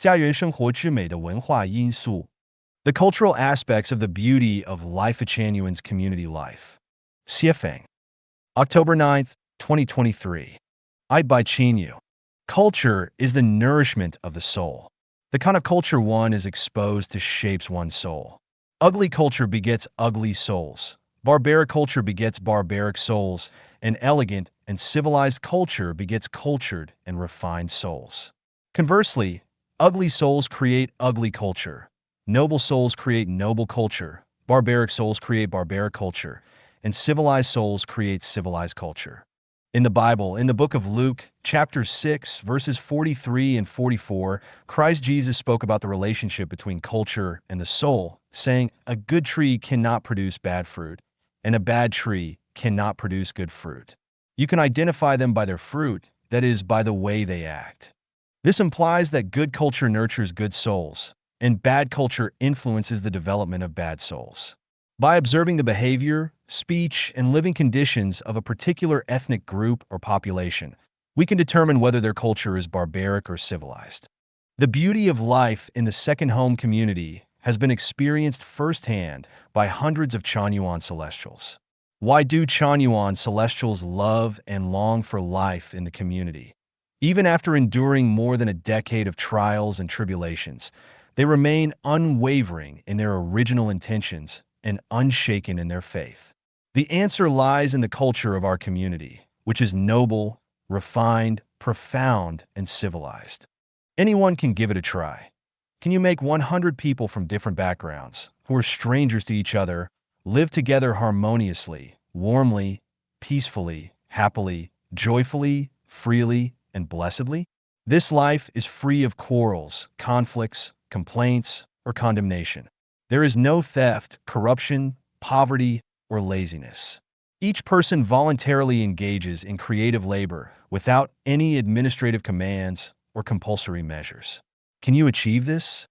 家园生活之美的文化因素. The cultural aspects of the beauty of Lifechanyuan's community life. Siefeng. October 9th, 2023. Lifechanyuan. Culture is the nourishment of the soul. The kind of culture one is exposed to shapes one's soul. Ugly culture begets ugly souls. Barbaric culture begets barbaric souls, and elegant and civilized culture begets cultured and refined souls. Conversely, ugly souls create ugly culture. Noble souls create noble culture. Barbaric souls create barbaric culture. And civilized souls create civilized culture. In the Bible, in the book of Luke, chapter 6, verses 43 and 44, Christ Jesus spoke about the relationship between culture and the soul, saying, "A good tree cannot produce bad fruit, and a bad tree cannot produce good fruit. You can identify them by their fruit, that is, by the way they act." This implies that good culture nurtures good souls, and bad culture influences the development of bad souls. By observing the behavior, speech, and living conditions of a particular ethnic group or population, we can determine whether their culture is barbaric or civilized. The beauty of life in the second home community has been experienced firsthand by hundreds of Chanyuan celestials. Why do Chanyuan celestials love and long for life in the community? Even after enduring more than a decade of trials and tribulations, they remain unwavering in their original intentions and unshaken in their faith. The answer lies in the culture of our community, which is noble, refined, profound, and civilized. Anyone can give it a try. Can you make 100 people from different backgrounds, who are strangers to each other, live together harmoniously, warmly, peacefully, happily, joyfully, freely, and blessedly? This life is free of quarrels, conflicts, complaints, or condemnation. There is no theft, corruption, poverty, or laziness. Each person voluntarily engages in creative labor without any administrative commands or compulsory measures. Can you achieve this?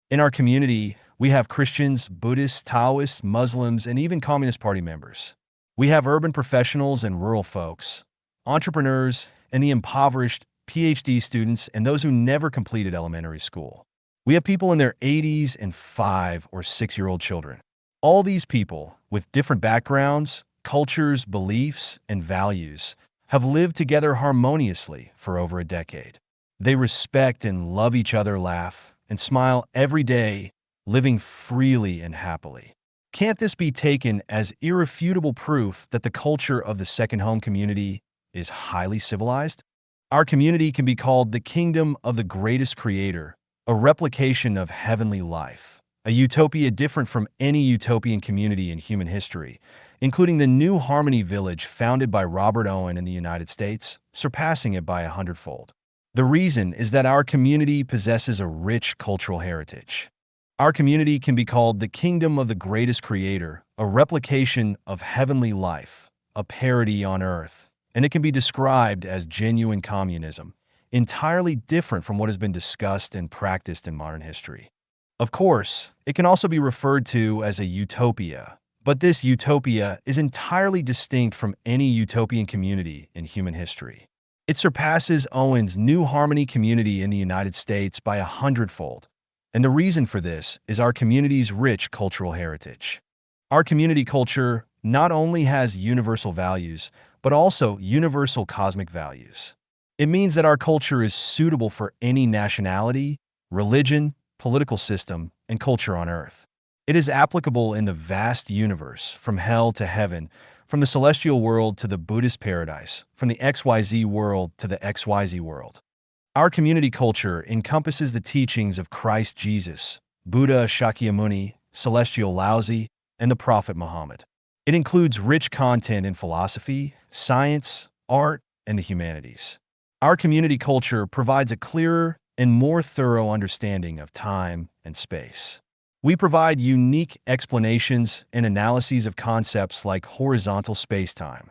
In our community, we have Christians, Buddhists, Taoists, Muslims, and even Communist Party members. We have urban professionals and rural folks, entrepreneurs, and the impoverished, PhD students, and those who never completed elementary school. We have people in their 80s and 5 or 6-year-old children. All these people, with different backgrounds, cultures, beliefs, and values, have lived together harmoniously for over a decade. They respect and love each other, laugh, and smile every day, living freely and happily. Can't this be taken as irrefutable proof that the culture of the second home community is highly civilized? Our community can be called the kingdom of the greatest creator, a replication of heavenly life, a utopia different from any utopian community in human history, including the New Harmony Village founded by Robert Owen in the United States, surpassing it by 100-fold. The reason is that our community possesses a rich cultural heritage. Our community can be called the kingdom of the greatest creator, a replication of heavenly life, a parody on earth, and it can be described as genuine communism, entirely different from what has been discussed and practiced in modern history. Of course, it can also be referred to as a utopia, but this utopia is entirely distinct from any utopian community in human history. It surpasses Owen's New Harmony community in the United States by 100-fold, and the reason for this is our community's rich cultural heritage. Our community culture not only has universal values, but also universal cosmic values. It means that our culture is suitable for any nationality, religion, political system, and culture on Earth. It is applicable in the vast universe, from hell to heaven, from the celestial world to the Buddhist paradise, from the XYZ world to the XYZ world. Our community culture encompasses the teachings of Christ Jesus, Buddha Shakyamuni, Celestial Laozi, and the Prophet Muhammad. It includes rich content in philosophy, science, art, and the humanities. Our community culture provides a clearer and more thorough understanding of time and space. We provide unique explanations and analyses of concepts like horizontal space-time.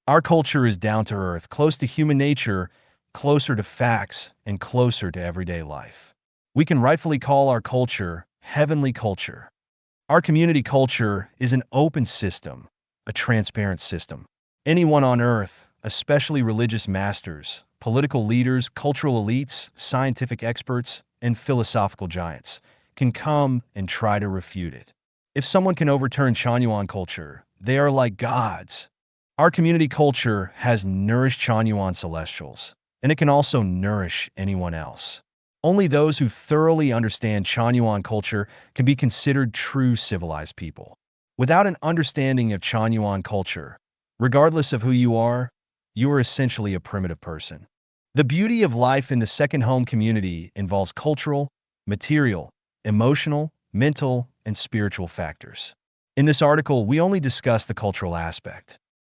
Our culture is down to earth, close to human nature, closer to facts, and closer to everyday life. We can rightfully call our culture heavenly culture. Our community culture is an open system, a transparent system. Anyone on earth, especially religious masters, political leaders, cultural elites, scientific experts, and philosophical giants can come and try to refute it. If someone can overturn Chanyuan culture, they are like gods. Our community culture has nourished Chanyuan celestials, and it can also nourish anyone else. Only those who thoroughly understand Chanyuan culture can be considered true civilized people. Without an understanding of Chanyuan culture, regardless of who you are essentially a primitive person. The beauty of life in the second home community involves cultural, material, emotional, mental, and spiritual factors. In this article, we only discuss the cultural aspect.